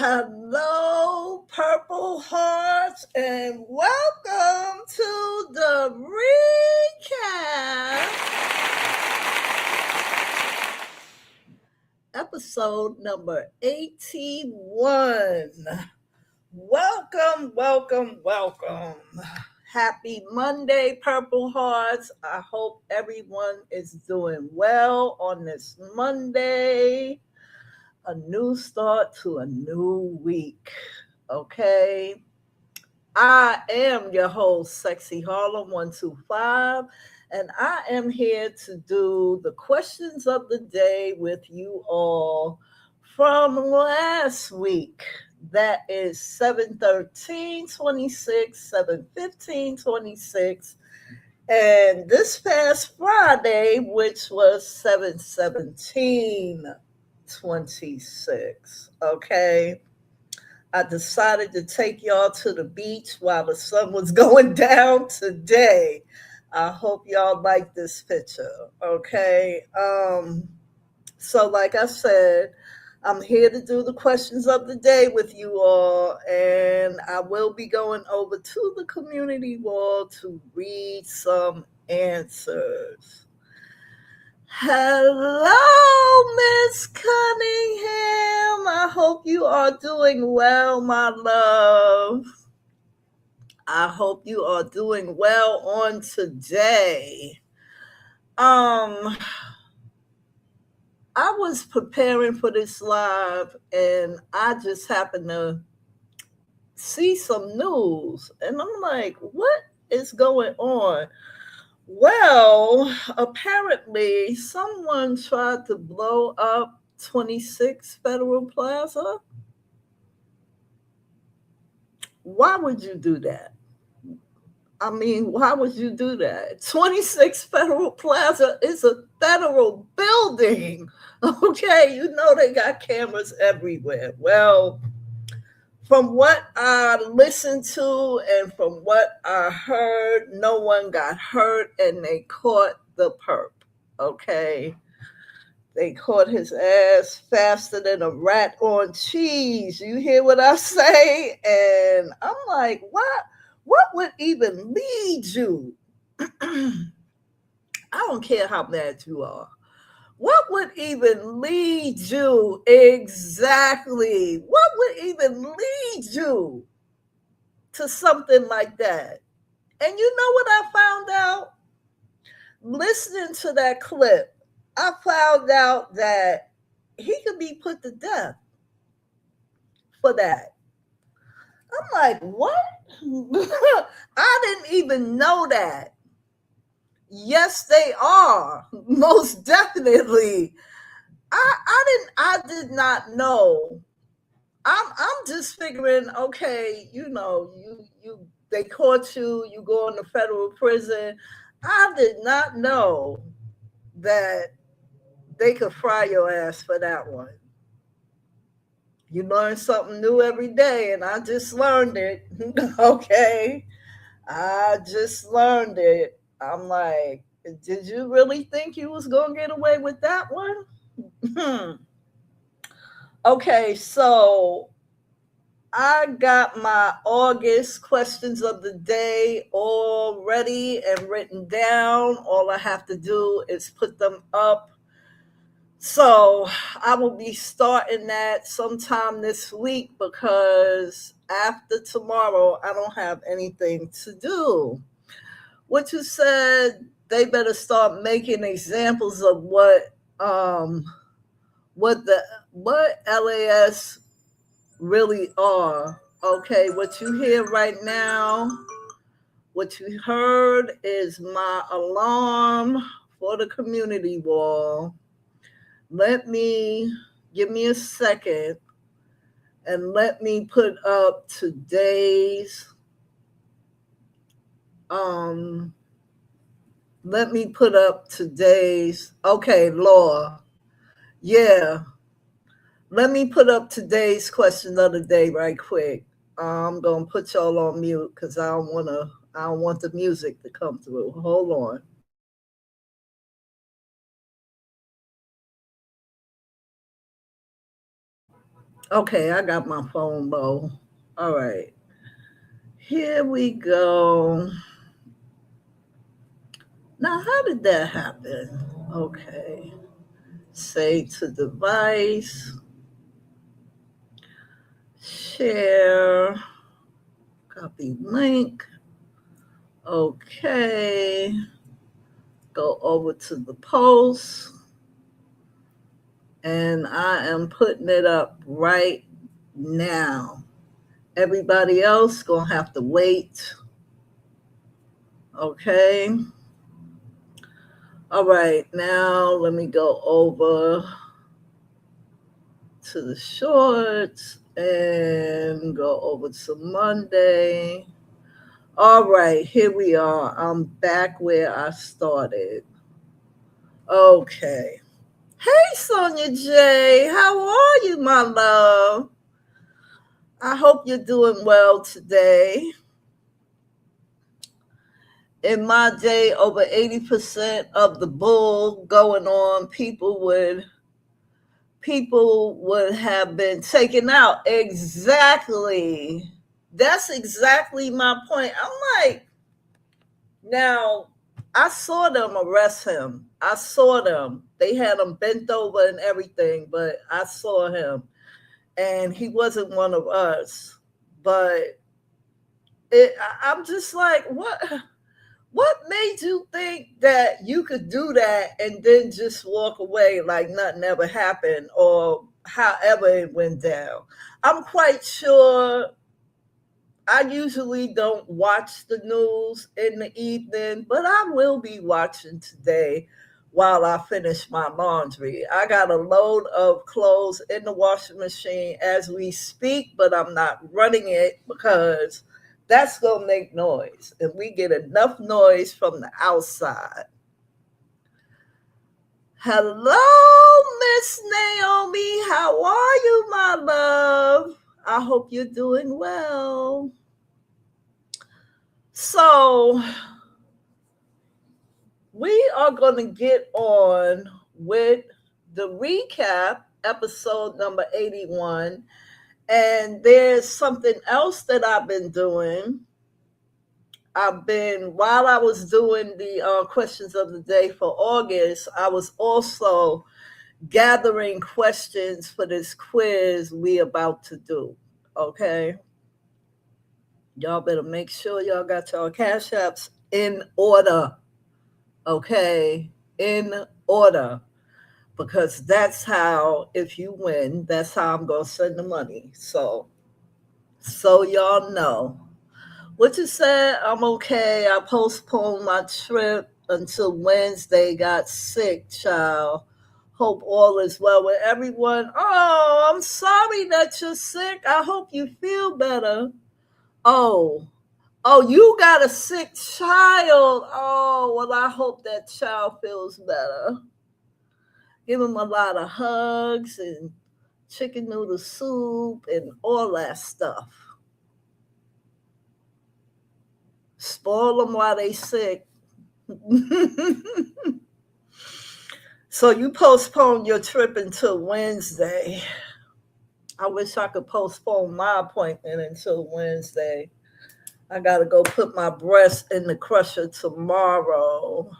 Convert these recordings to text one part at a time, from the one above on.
Hello, Purple Hearts, and welcome to the recap episode number 81. Welcome, welcome, welcome. Happy Monday, Purple Hearts. I hope everyone is doing well on this Monday. A new start to a new week. Okay. I am your host, Sexy Harlem 125, and I am here to do the questions of the day with you all from last week. That is 7/13/26, 7/15/26, and this past Friday, which was 7/17/26. Okay. I decided to take y'all to the beach while the sun was going down today. I hope y'all like this picture. Okay. So like I said, I'm here to do the questions of the day with you all, and I will be going over to the community wall to read some answers. Hello, Miss Cunningham. I hope you are doing well, my love. I hope you are doing well on today. I was preparing for this live and I just happened to see some news and I'm like, what is going on? Well, apparently someone tried to blow up 26 Federal Plaza. Why would you do that? I mean, why would you do that? 26 Federal Plaza is a federal building. Okay, you know they got cameras everywhere. Well, from what I listened to and from what I heard, no one got hurt and they caught the perp. Okay. They caught his ass faster than a rat on cheese. You hear what I say? And I'm like, what would even lead you? I don't care how mad you are. What would even lead you exactly? What would even lead you to something like that? And you know what I found out? Listening to that clip, I found out that he could be put to death for that. I'm like, what? I didn't even know that. Yes, they are. Most definitely. I did not know. I'm just figuring, okay, you they caught you, you go into federal prison. I did not know that they could fry your ass for that one. You learn something new every day, and I just learned it. Okay. I just learned it. I'm like, did you really think you was gonna get away with that one? Okay, so I got my August questions of the day all ready and written down. All I have to do is put them up. So I will be starting that sometime this week because after tomorrow, I don't have anything to do. What you said, they better start making examples of um what LAS really are. Okay, what you hear right now, what you heard is my alarm for the community wall. Give me a second and let me put up um okay, Laura. Yeah. Let me put up today's question of the day right quick. I'm gonna put y'all on mute because I don't want the music to come through. Hold on. Okay, I got my phone low. All right. Here we go. Now, how did that happen? Okay. Save to device. Share. Copy link. Okay. Go over to the post. And I am putting it up right now. Everybody else gonna have to wait. Okay. All right, now let me go over to the shorts and go over to Monday. All right, here we are. I'm back where I started. Okay. Hey, Sonia J. How are you, my love? I hope you're doing well today. In my day, over 80% of the bull going on, people would have been taken out. Exactly. That's exactly my point. I'm like, now I saw them arrest him. I saw them. They had him bent over and everything, but I saw him. And he wasn't one of us. But I'm just like, what made you think that you could do that and then just walk away like nothing ever happened or however it went down? I'm quite sure I usually don't watch the news in the evening, but I will be watching today while I finish my laundry. I got a load of clothes in the washing machine as we speak, but I'm not running it because that's going to make noise. And we get enough noise from the outside. Hello, Miss Naomi. How are you, my love? I hope you're doing well. So, we are going to get on with the recap, episode number 81. And there's something else that I've been doing. While I was doing the questions of the day for August, I was also gathering questions for this quiz we about to do. Okay. Y'all better make sure y'all got y'all cash apps in order. Okay. In order. Because that's how, if you win, that's how I'm going to send the money. So y'all know. What you said, I'm okay. I postponed my trip until Wednesday. Got sick, child. Hope all is well with everyone. Oh, I'm sorry that you're sick. I hope you feel better. Oh, you got a sick child. Oh, well, I hope that child feels better. Give him a lot of hugs and chicken noodle soup and all that stuff. Spoil them while they sick. So you postpone your trip until Wednesday. I wish I could postpone my appointment until Wednesday. I got to go put my breast in the crusher tomorrow.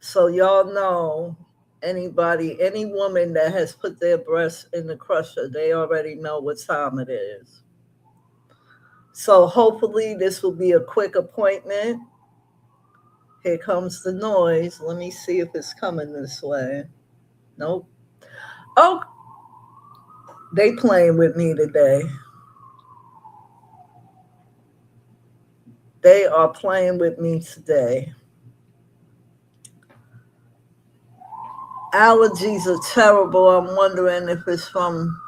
So y'all know, any woman that has put their breast in the crusher, they already know what time it is. So hopefully this will be a quick appointment. Here comes the noise. Let me see if it's coming this way. Nope. Oh, they playing with me today. They are playing with me today. Allergies are terrible. I'm wondering if it's from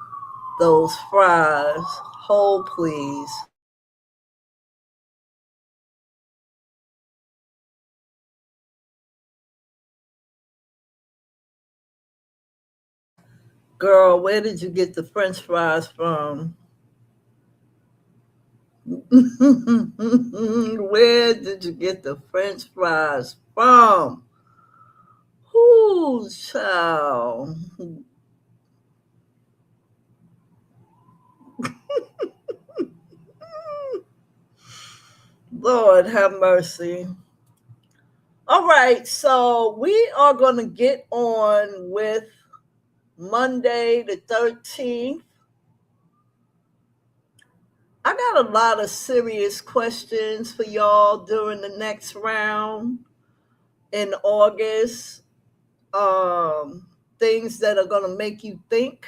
those fries. Hold, please. Girl, where did you get the French fries from? Where did you get the French fries from? Ooh, child. Lord have mercy. All right, so we are going to get on with Monday the 13th. I got a lot of serious questions for y'all during the next round in August. Things that are going to make you think.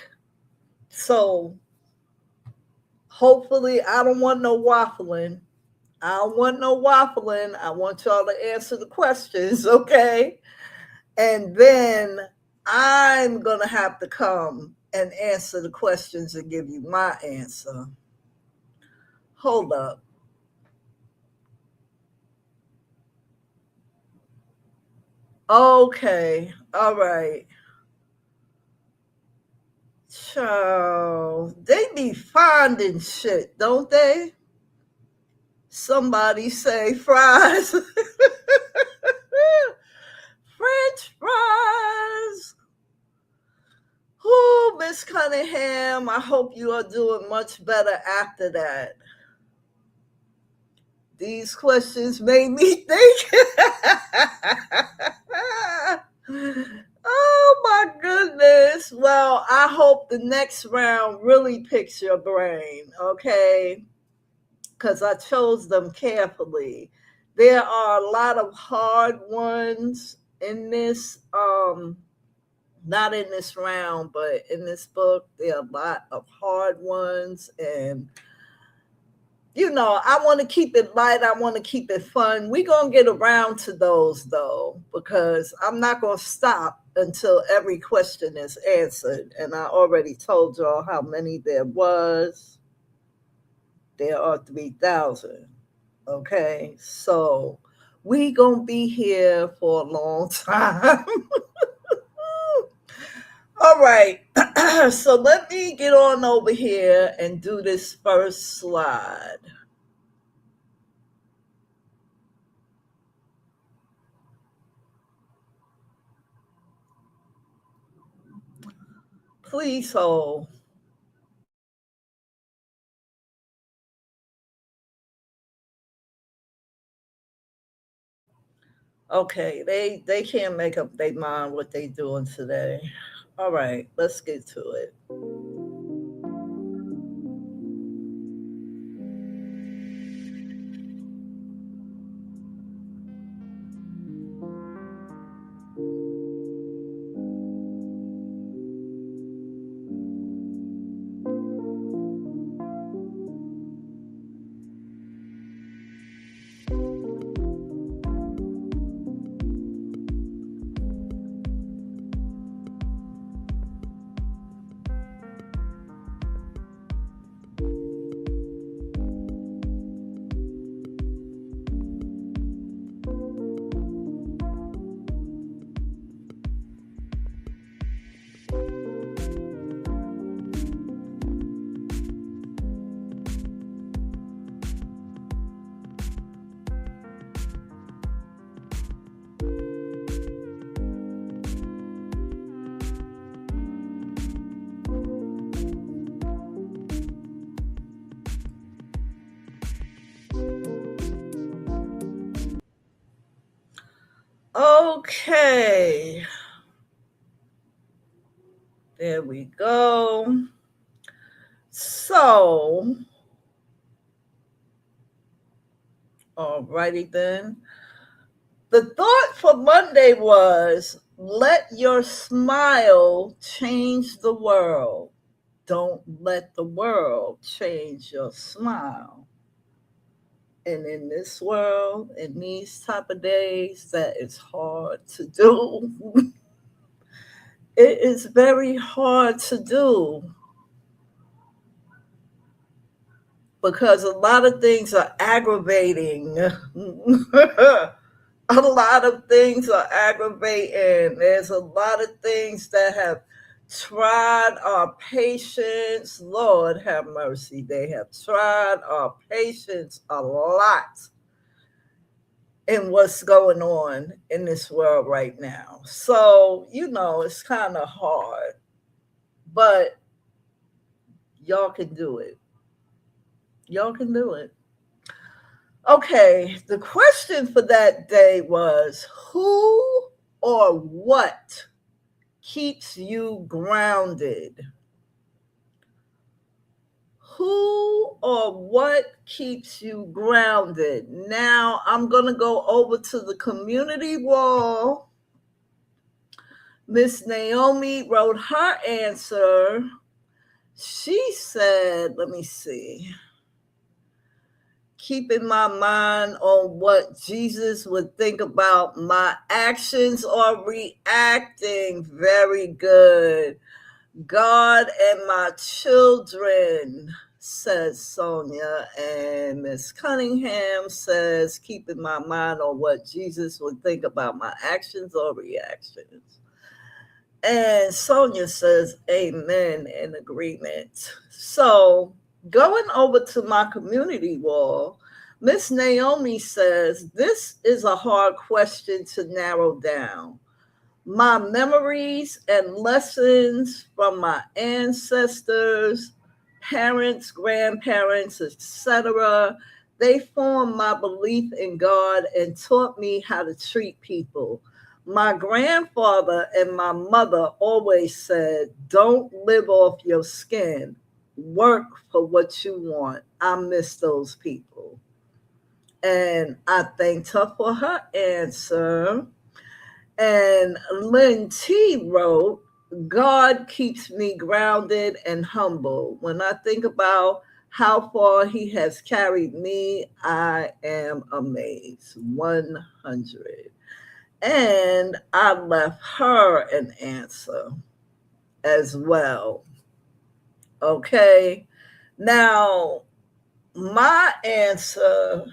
So hopefully, I don't want no waffling. I don't want no waffling. I want y'all to answer the questions, okay? And then I'm going to have to come and answer the questions and give you my answer. Hold up. Okay. All right. So they be finding shit, don't they? Somebody say fries. French fries. Oh, Miss Cunningham, I hope you are doing much better after that. These questions made me think. Oh my goodness. Well, I hope the next round really picks your brain, okay? Because I chose them carefully. There are a lot of hard ones in this, not in this round, but in this book. There are a lot of hard ones, and I want to keep it light. I want to keep it fun. We're going to get around to those, though, because I'm not going to stop until every question is answered. And I already told y'all how many there was. There are 3,000. Okay, so we going to be here for a long time. All right, so let me get on over here and do this first slide. Please hold. Okay, they can't make up their mind what they doing today. All right, let's get to it. Okay, there we go. So, alrighty then. The thought for Monday was let your smile change the world. Don't let the world change your smile. And in this world, in these type of days, that is hard to do. It is very hard to do because a lot of things are aggravating. A lot of things are aggravating. There's a lot of things that have tried our patience. Lord have mercy. They have tried our patience a lot in what's going on in this world right now. So, it's kind of hard, but y'all can do it. Y'all can do it. Okay, the question for that day was who or what keeps you grounded? Who or what keeps you grounded? Now I'm going to go over to the community wall. Miss Naomi wrote her answer. She said, let me see, keeping my mind on what Jesus would think about my actions or reacting. Very good. God and my children, says Sonia. And Miss Cunningham says, keeping my mind on what Jesus would think about my actions or reactions. And Sonia says, amen, in agreement. So going over to my community wall, Miss Naomi says, this is a hard question to narrow down. My memories and lessons from my ancestors, parents, grandparents, etc., they formed my belief in God and taught me how to treat people. My grandfather and my mother always said, don't live off your skin, work for what you want. I miss those people. And I thanked her for her answer. And Lynn T wrote, God keeps me grounded and humble. When I think about how far he has carried me, I am amazed. 100. And I left her an answer as well. Okay. Now, my answer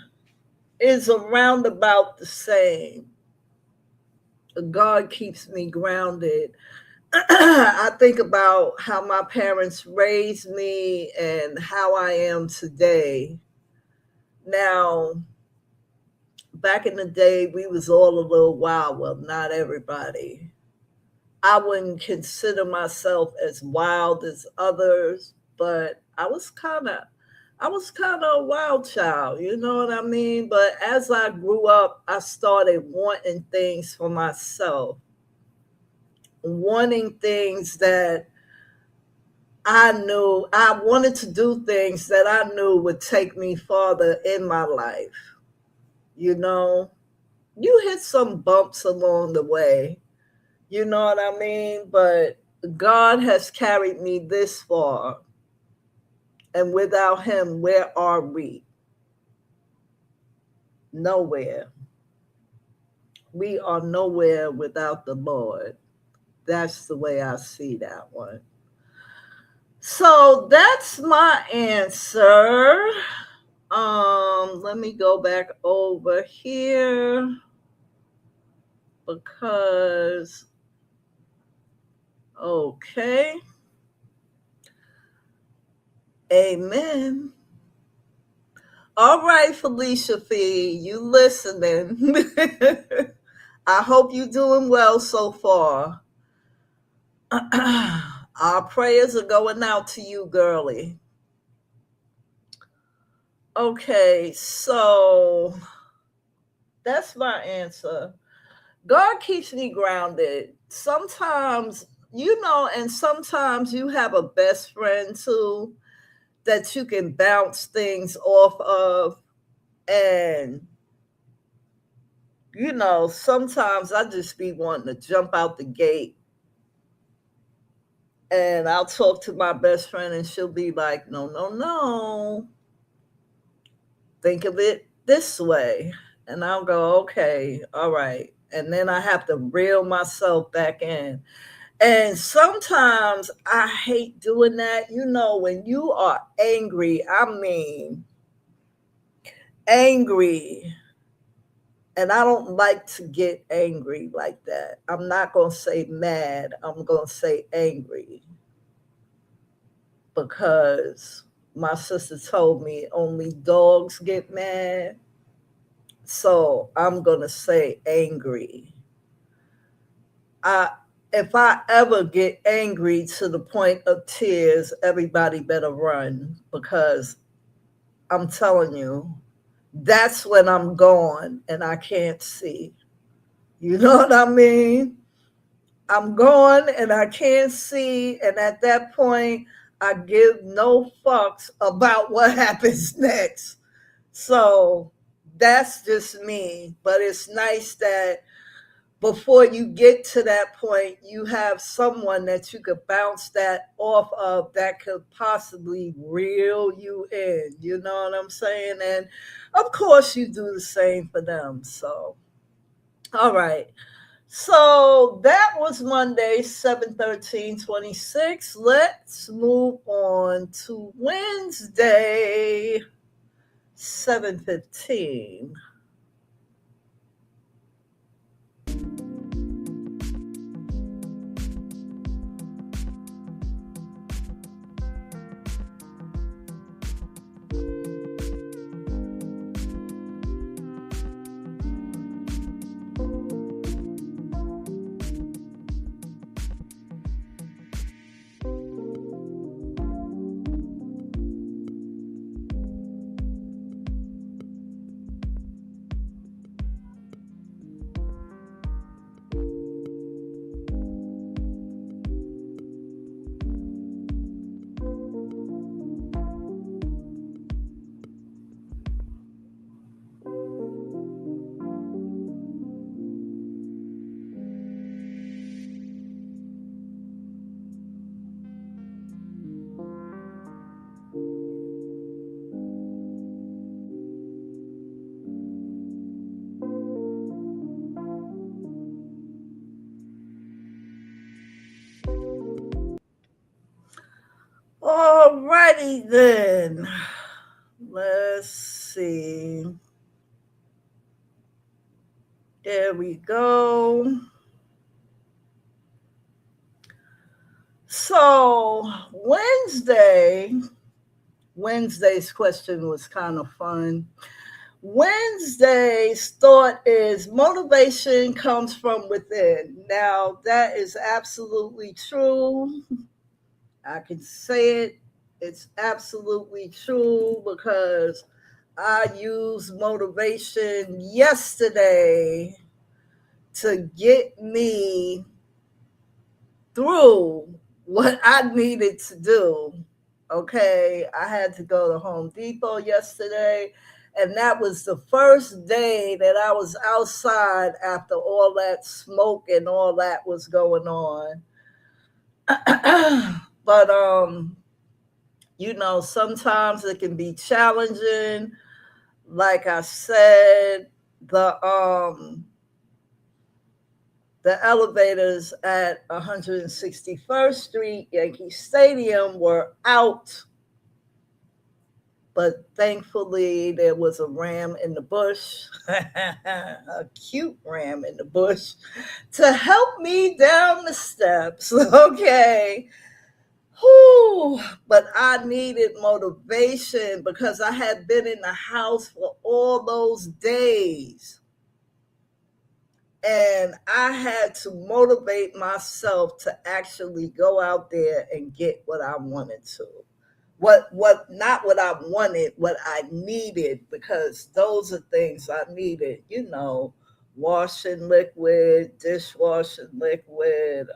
is around about the same. God keeps me grounded. I think about how my parents raised me and how I am today. Now, back in the day, we was all a little wild. Well, not everybody. I wouldn't consider myself as wild as others, but I was kind of a wild child, you know what I mean? But as I grew up, I started wanting things for myself, wanting things that I knew. I wanted to do things that I knew would take me farther in my life. You know, you hit some bumps along the way, you know what I mean? But God has carried me this far. And without him, where are we? Nowhere. We are nowhere without the Lord. That's the way I see that one. So that's my answer. Let me go back over here because okay. Amen. All right, Felicia Fee, you listening. I hope you're doing well so far. Our prayers are going out to you, girlie. Okay, so that's my answer. God keeps me grounded. Sometimes, and sometimes you have a best friend too that you can bounce things off of. And, sometimes I just be wanting to jump out the gate. And I'll talk to my best friend and she'll be like, no, no, no. Think of it this way. And I'll go, okay, all right. And then I have to reel myself back in. And sometimes I hate doing that. When you are angry, I mean, angry. And I don't like to get angry like that. I'm not going to say mad. I'm going to say angry. Because my sister told me only dogs get mad. So I'm going to say angry. If I ever get angry to the point of tears, everybody better run because I'm telling you, that's when I'm gone and I can't see. You know what I mean? I'm gone and I can't see. And at that point, I give no fucks about what happens next. So that's just me. But it's nice that before you get to that point, you have someone that you could bounce that off of that could possibly reel you in. You know what I'm saying? And of course, you do the same for them. So, all right. So that was Monday, 7/13/26. Let's move on to Wednesday, 7/15. All righty then. Let's see. There we go. So Wednesday's question was kind of fun. Wednesday's thought is motivation comes from within. Now, that is absolutely true. I can say it. It's absolutely true because I used motivation yesterday to get me through what I needed to do. Okay, I had to go to Home Depot yesterday, and that was the first day that I was outside after all that smoke and all that was going on. But sometimes it can be challenging. Like I said, the elevators at 161st Street, Yankee Stadium, were out. But thankfully, there was a ram in the bush, a cute ram in the bush, to help me down the steps. Okay. Whew. But I needed motivation because I had been in the house for all those days. And I had to motivate myself to actually go out there and get what I wanted to. Not what I wanted, what I needed, because those are things I needed, washing liquid, dishwashing liquid,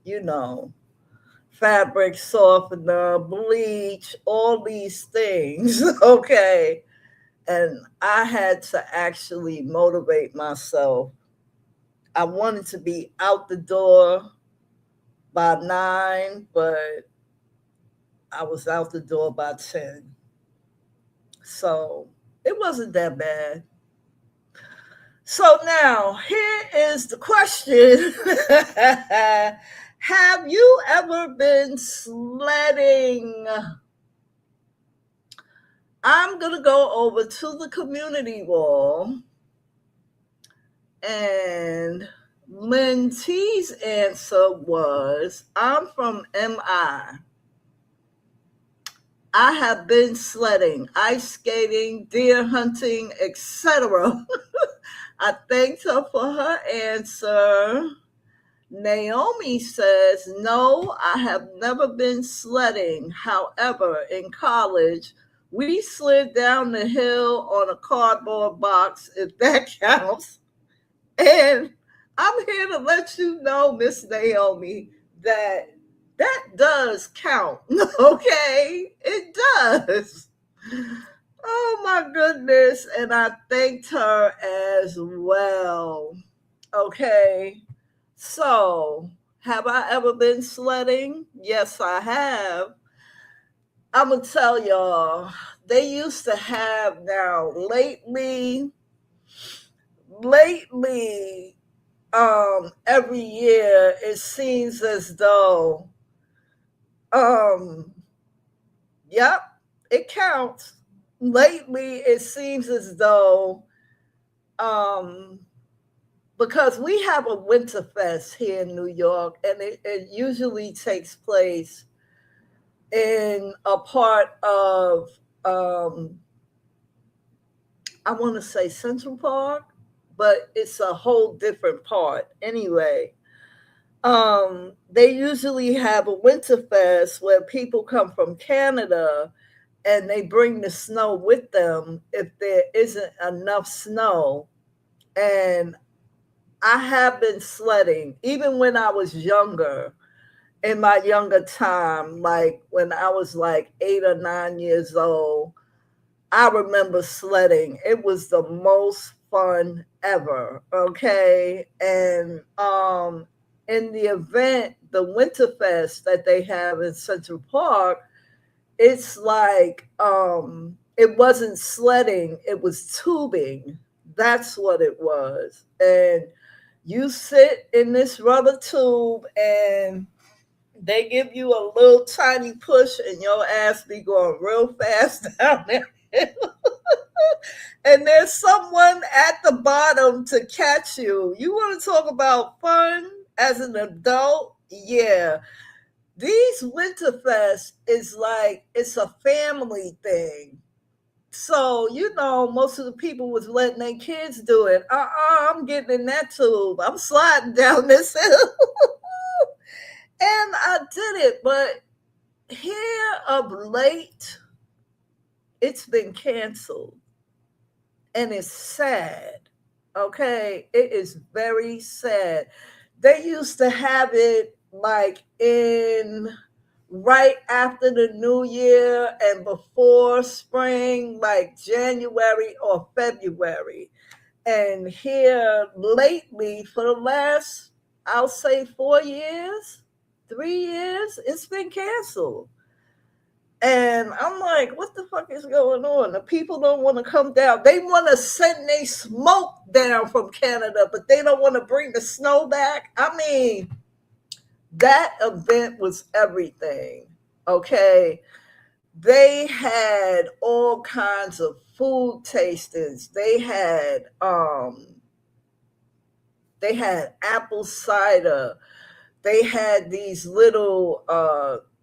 you know, fabric softener, bleach, all these things. Okay. And I had to actually motivate myself. I wanted to be out the door by 9, but I was out the door by 10. So it wasn't that bad. So now here is the question. Have you ever been sledding? I'm going to go over to the community wall, and Lynn T's answer was, I'm from MI. I have been sledding, ice skating, deer hunting, etc. I thanked her for her answer. Naomi says, no, I have never been sledding. However, in college, We slid down the hill on a cardboard box, if that counts. And I'm here to let you know, Miss Naomi, that that does count. Okay, it does. Oh my goodness. And I thanked her as well. Okay. So, have I ever been sledding? Yes, I have. I'm going to tell y'all, they used to have now lately, every year it seems as though, um, yep, it counts. Lately, it seems as though, um, because we have a winter fest here in New York, and it usually takes place in a part of, um, I want to say Central Park, but it's a whole different part anyway. They usually have a winter fest where people come from Canada and they bring the snow with them if there isn't enough snow. And I have been sledding even when I was younger, in my younger time, like when I was like 8 or 9 years old. I remember sledding. It was the most fun ever. Okay. And in the event, the Winterfest that they have in Central Park, it's like it wasn't sledding, it was tubing. That's what it was. And you sit in this rubber tube and they give you a little tiny push and your ass be going real fast down there. And there's someone at the bottom to catch you. You want to talk about fun as an adult? Yeah. These Winterfest is like it's a family thing. So, most of the people was letting their kids do it. I'm getting in that tube. I'm sliding down this hill. And I did it, but here of late, it's been canceled. And it's sad. Okay, it is very sad. They used to have it like in right after the new year and before spring, like January or February. And here lately, for the last, I'll say 4 years, 3 years, it's been canceled. And I'm like, what the fuck is going on? The people don't want to come down. They want to send their smoke down from Canada, but they don't want to bring the snow back. I mean, that event was everything. Okay. They had all kinds of food tastings. They had apple cider. They had these little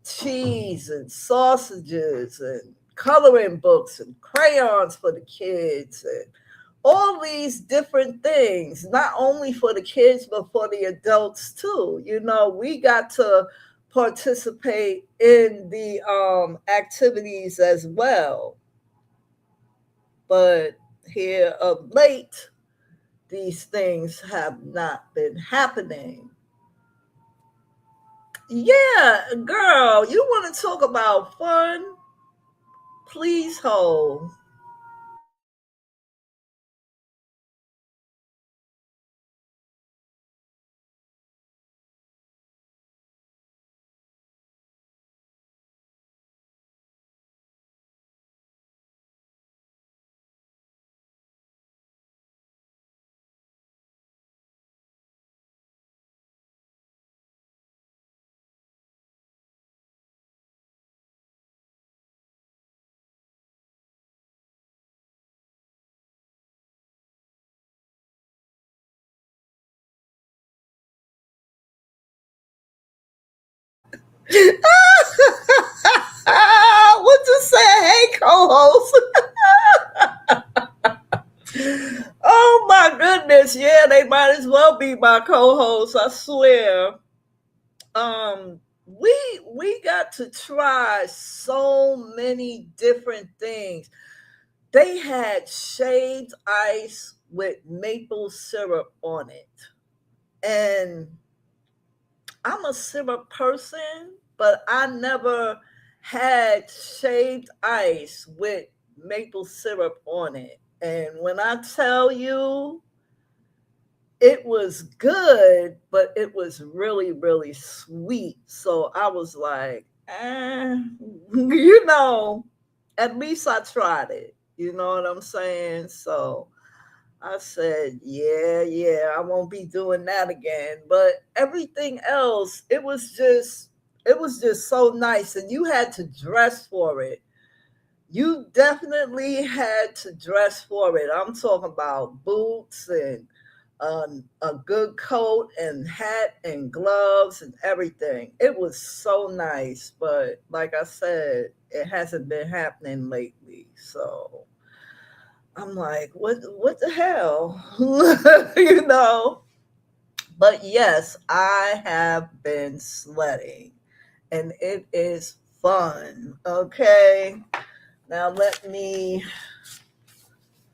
cheese and sausages and coloring books and crayons for the kids and all these different things, not only for the kids, but for the adults too. We got to participate in the activities as well. But here of late, these things have not been happening. Yeah, girl, you want to talk about fun? Please hold. What to say? Hey, co-host. Oh my goodness. Yeah, they might as well be my co-host. I swear. We we got to try so many different things. They had shaved ice with maple syrup on it. And I'm a syrup person, but I never had shaved ice with maple syrup on it. And when I tell you, it was good, but it was really, really sweet. So I was like, you know, at least I tried it. You know what I'm saying? So I said, yeah, I won't be doing that again. But everything else, it was just so nice. And you had to dress for it. You definitely had to dress for it. I'm talking about boots and a good coat and hat and gloves and everything. It was so nice, but like I said, it hasn't been happening lately. So I'm like, what the hell? you know? But yes, I have been sledding and it is fun. Okay. Now let me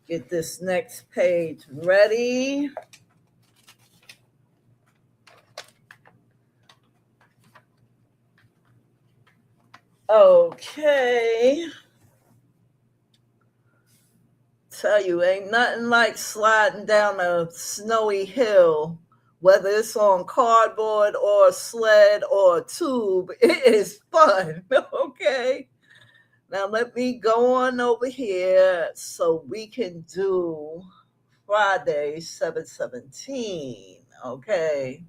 get this next page ready. Okay. Tell you, ain't nothing like sliding down a snowy hill, whether it's on cardboard or a sled or a tube. It is fun. Okay. Now let me go on over here so we can do Friday 7/17. Okay.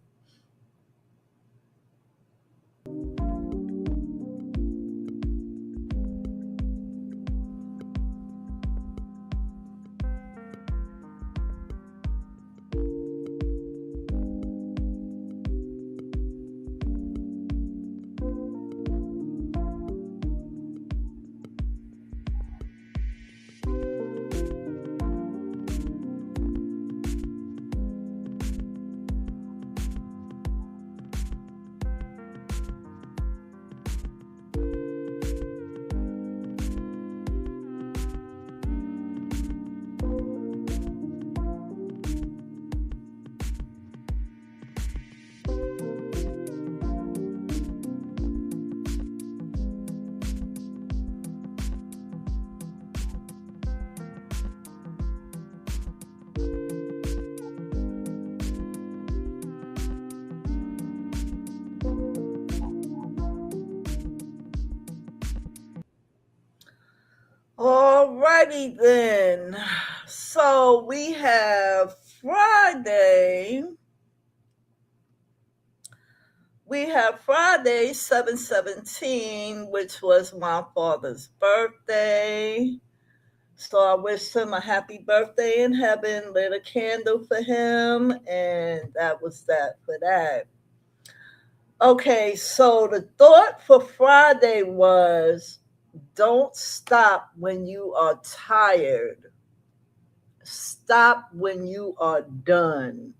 Alrighty then. So we have Friday. We have Friday 7/17, which was my father's birthday. So I wished him a happy birthday in heaven, lit a candle for him, and that was that for that. Okay, so the thought for Friday was don't stop when you are tired. Stop when you are done.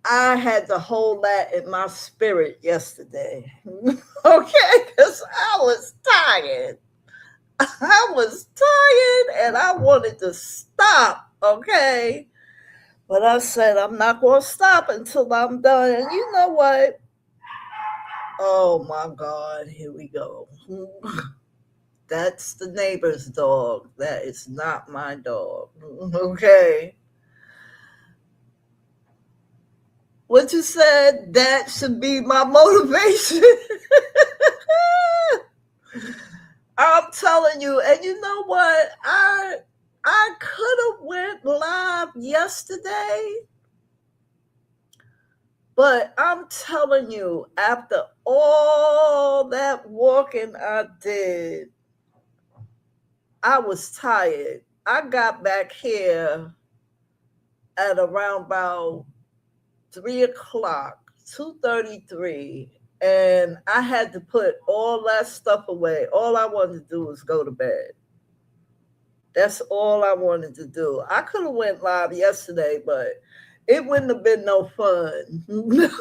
I had to hold that in my spirit yesterday. Okay, because I was tired. I was tired and I wanted to stop. Okay. But I said, I'm not going to stop until I'm done. And you know what? Oh my God, here we go. That's the neighbor's dog. That is not my dog. Okay. What you said, that should be my motivation. I'm telling you, and you know what? I could have went live yesterday, but I'm telling you, after all that walking I did, I was tired. I got back here at around about 3 o'clock, 2:33, and I had to put all that stuff away. All I wanted to do was go to bed. That's all I wanted to do. I could have went live yesterday, but it wouldn't have been no fun.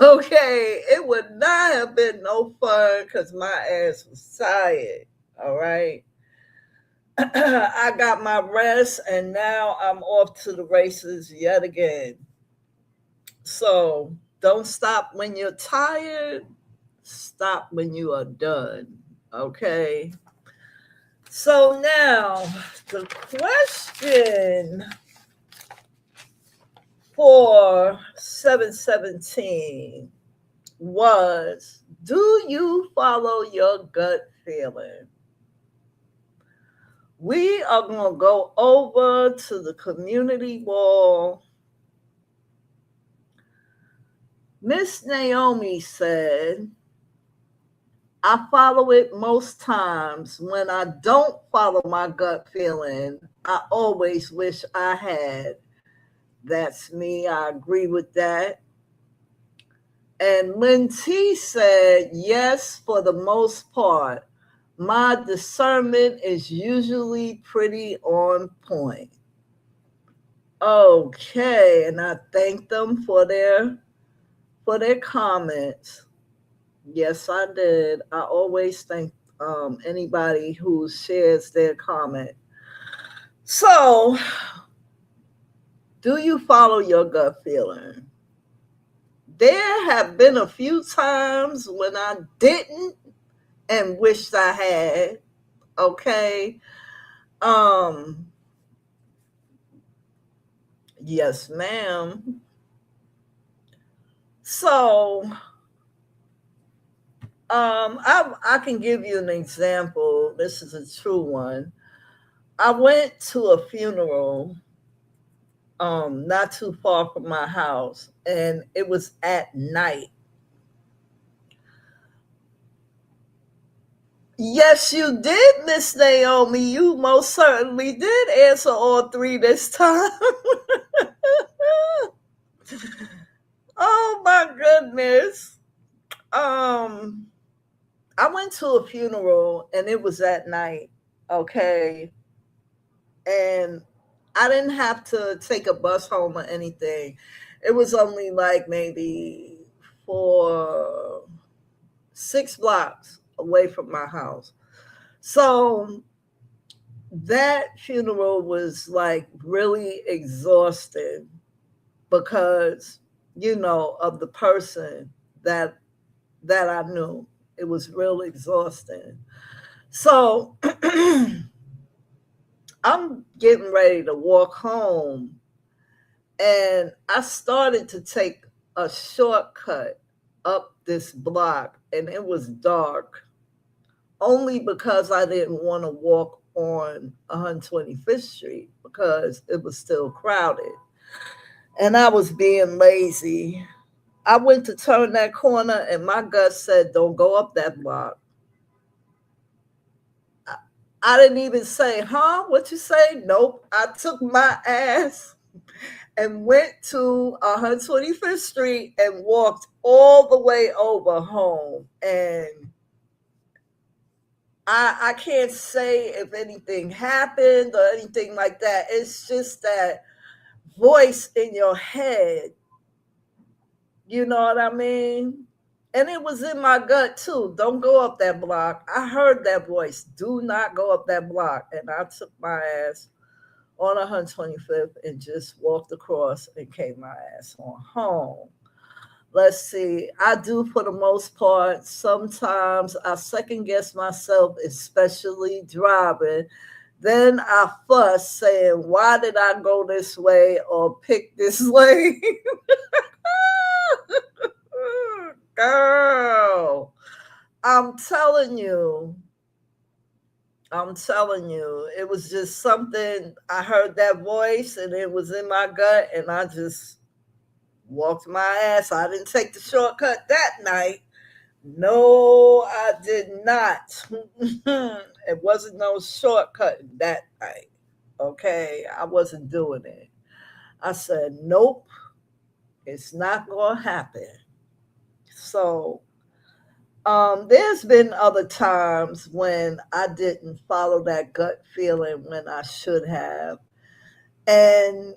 Okay, it would not have been no fun because my ass was tired. All right. I got my rest and now I'm off to the races yet again. So don't stop when you're tired, stop when you are done. Okay. So now the question for 717 was, do you follow your gut feeling? We are going to go over to the community wall. Miss Naomi said, I follow it most times. When I don't follow my gut feeling, I always wish I had. That's me. I agree with that. And Lynn T said, yes, for the most part. My discernment is usually pretty on point. Okay, and I thank them for their comments. Yes, I did. I always thank anybody who shares their comment. So, do you follow your gut feeling? There have been a few times when I didn't and wished I had. Okay. Yes, ma'am. So, I can give you an example. This is a true one. I went to a funeral not too far from my house, and it was at night. Yes, you did, Miss Naomi. You most certainly did answer all three this time. Oh my goodness. Um, I went to a funeral and it was at night. Okay. And I didn't have to take a bus home or anything. It was only like maybe 6 blocks away from my house. So that funeral was like really exhausting because, of the person that I knew. It was real exhausting. So I'm getting ready to walk home, and I started to take a shortcut up this block, and it was dark only because I didn't want to walk on 125th Street because it was still crowded. And I was being lazy. I went to turn that corner, and my gut said, don't go up that block. I didn't even say, huh? What you say? Nope. I took my ass and went to 125th Street and walked all the way over home. And I can't say if anything happened or anything like that. It's just that voice in your head. You know what I mean? And it was in my gut too. Don't go up that block. I heard that voice. Do not go up that block. And I took my ass on 125th and just walked across and came my ass on home. Let's see. I do for the most part. Sometimes I second guess myself, especially driving. Then I fuss saying, why did I go this way or pick this lane? Girl, I'm telling you, it was just something. I heard that voice and it was in my gut, and I just walked my ass. I didn't take the shortcut that night. No, I did not. It wasn't no shortcut that night. Okay, I wasn't doing it. I said, nope, it's not going to happen. So, there's been other times when I didn't follow that gut feeling when I should have. And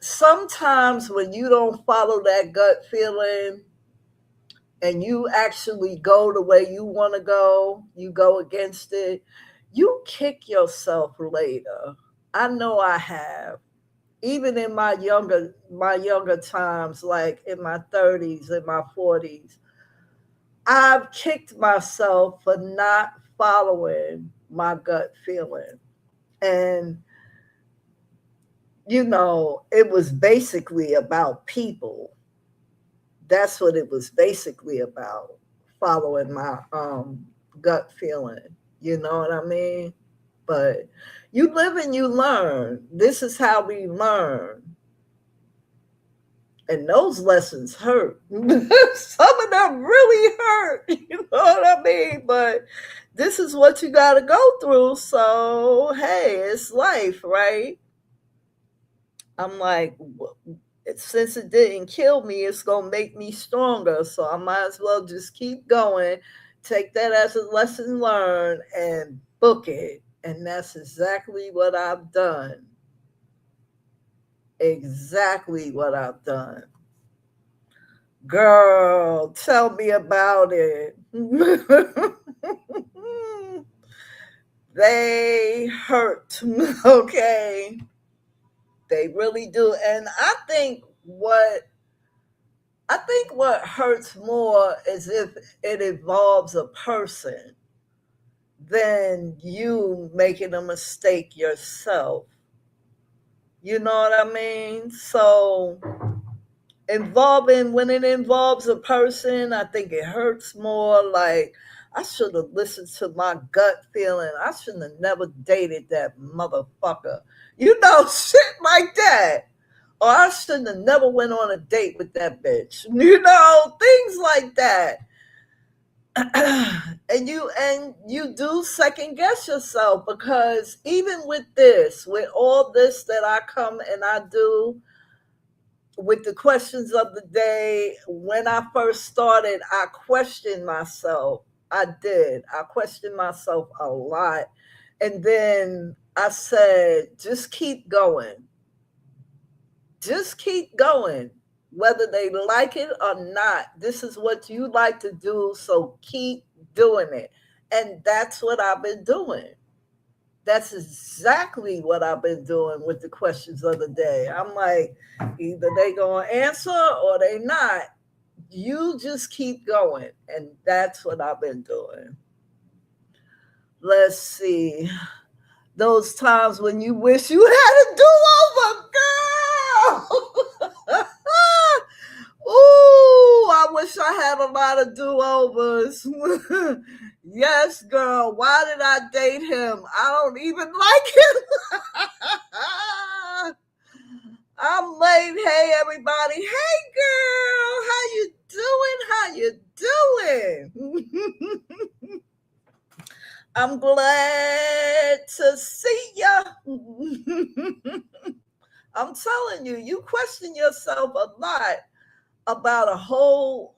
sometimes when you don't follow that gut feeling and you actually go the way you want to go, you go against it, you kick yourself later. I know I have. Even in my younger times, like in my 30s, in my 40s, I've kicked myself for not following my gut feeling. And it was basically about people. That's what it was basically about, following my gut feeling. You know what I mean? But you live and you learn. This is how we learn. And those lessons hurt. Some of them really hurt. You know what I mean? But this is what you got to go through. So, hey, it's life, right? I'm like, since it didn't kill me, it's going to make me stronger. So I might as well just keep going, take that as a lesson learned, and book it. And that's exactly what I've done. Exactly what I've done. Girl, tell me about it. They hurt, okay? They really do. And I think what hurts more is if it involves a person than you making a mistake yourself. You know what I mean? So when it involves a person, I think it hurts more. Like, I should have listened to my gut feeling. I shouldn't have never dated that motherfucker. Shit like that. Or I shouldn't have never went on a date with that bitch. Things like that. And you do second guess yourself, because even with all this that I come and I do, with the questions of the day, when I first started, I questioned myself. I did. I questioned myself a lot. And then I said, just keep going. Just keep going. Whether they like it or not, this is what you like to do. So keep doing it. And that's what I've been doing. That's exactly what I've been doing with the questions of the day. I'm like, either they gonna answer or they not. You just keep going, and that's what I've been doing. Let's see. Those times when you wish you had a do-over, girl. Ooh, I wish I had a lot of do-overs. Yes, girl. Why did I date him? I don't even like him. I'm late. Hey, everybody. Hey, girl. How you doing? How you doing? I'm glad to see ya. I'm telling you, you question yourself a lot about a whole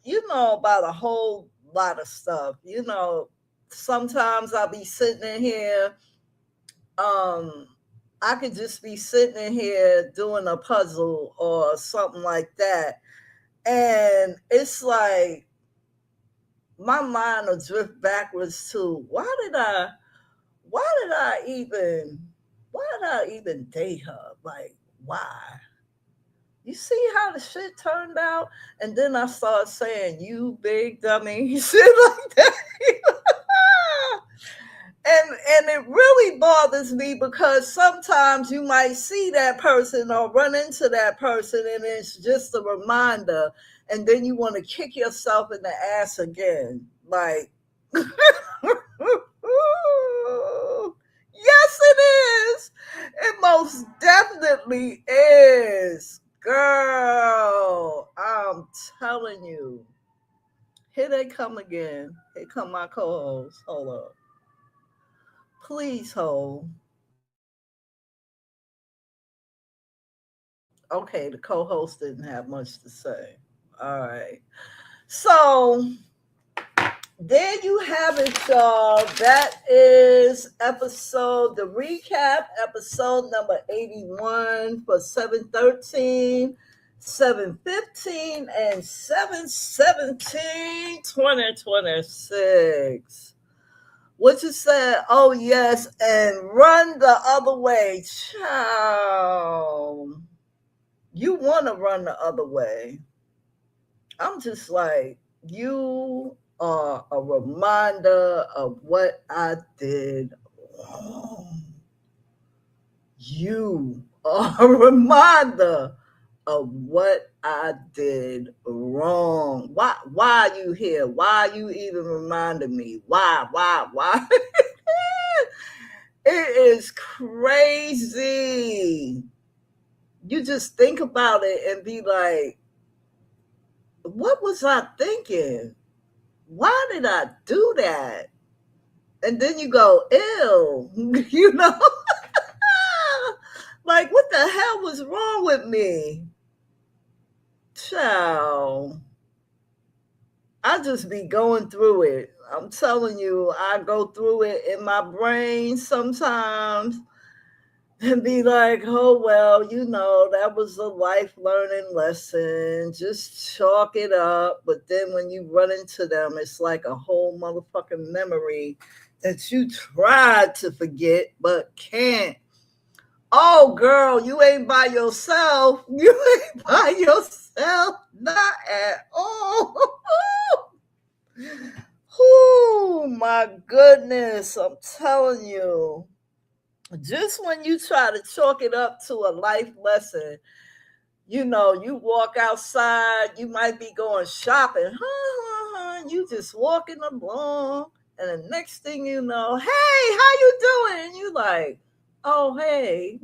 lot of stuff. Sometimes I'll be sitting in here, um, I could just be sitting in here doing a puzzle or something like that. And it's like my mind will drift backwards to why did I even date her? Like, why? You see how the shit turned out? And then I start saying, you big dummy, shit like that. And it really bothers me, because sometimes you might see that person or run into that person, and it's just a reminder, and then you want to kick yourself in the ass again. Like, yes, it is. It most definitely is. Girl, I'm telling you. Here they come again. Here come my co-host. Hold up. Please hold. Okay, the co-host didn't have much to say. All right. So there you have it, y'all. That is the recap episode number 81 for 7/13, 7/15, and 7/17, 2026. What you said, oh yes, and run the other way. Child, you want to run the other way. I'm just like, you are a reminder of what I did wrong. You are a reminder of what I did wrong. Why are you here? Why are you even reminding me? Why? It is crazy. You just think about it and be like, what was I thinking? Why did I do that? And then you go, ew, you know? Like, what the hell was wrong with me? Child, I just be going through it. I'm telling you, I go through it in my brain sometimes and be like, oh, well, that was a life learning lesson. Just chalk it up. But then when you run into them, it's like a whole motherfucking memory that you tried to forget but can't. Oh, girl, you ain't by yourself. You ain't by yourself. Not at all. Oh, my goodness. I'm telling you. Just when you try to chalk it up to a life lesson, you walk outside, you might be going shopping, you just walking along, and the next thing you know, hey, how you doing? You like, oh, hey.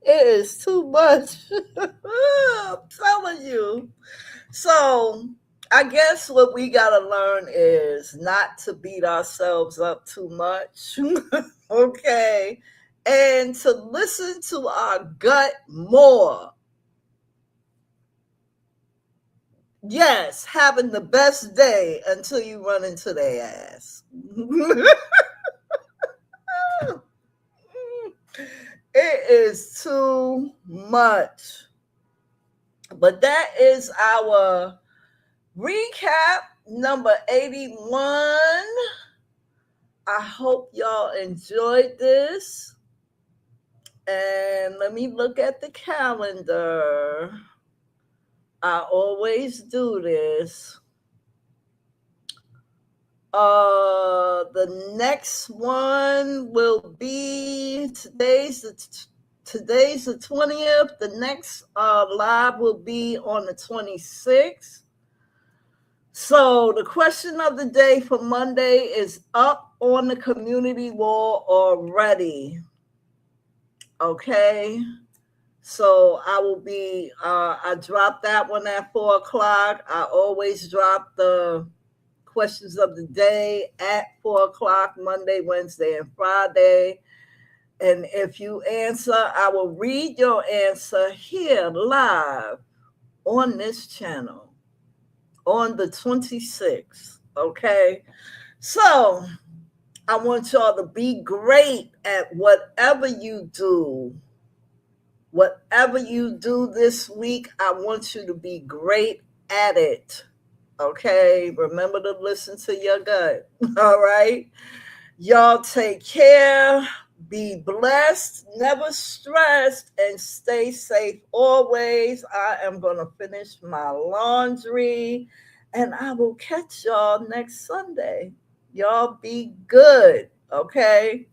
It is too much. I'm telling you. So I guess what we got to learn is not to beat ourselves up too much. Okay. And to listen to our gut more. Yes, having the best day until you run into their ass. It is too much. But that is our recap number 81. I hope y'all enjoyed this. And let me look at the calendar. I always do this. The next one will be today's the 20th. The next live will be on the 26th. So the question of the day for Monday is up on the community wall already. Okay. So I will be, I dropped that one at 4:00. I always drop the questions of the day at 4:00, Monday, Wednesday, and Friday. And if you answer, I will read your answer here live on this channel on the 26th. Okay. So I want y'all to be great at whatever you do. Whatever you do this week, I want you to be great at it. Okay. Remember to listen to your gut. All right. Y'all take care. Be blessed, never stressed, and stay safe always. I am going to finish my laundry, and I will catch y'all next Sunday. Y'all be good, okay?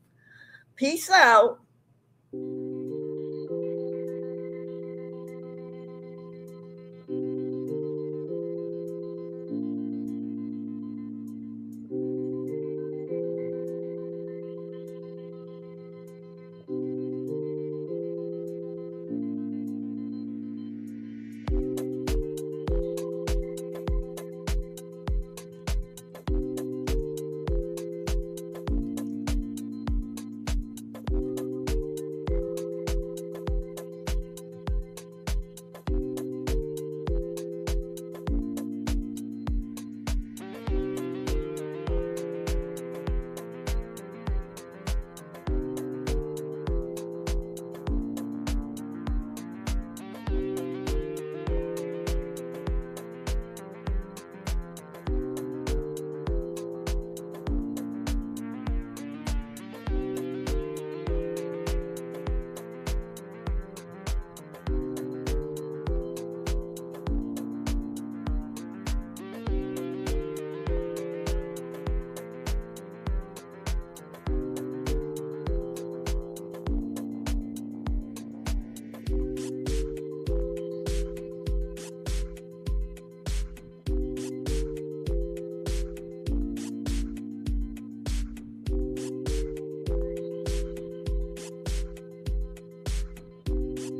Peace out.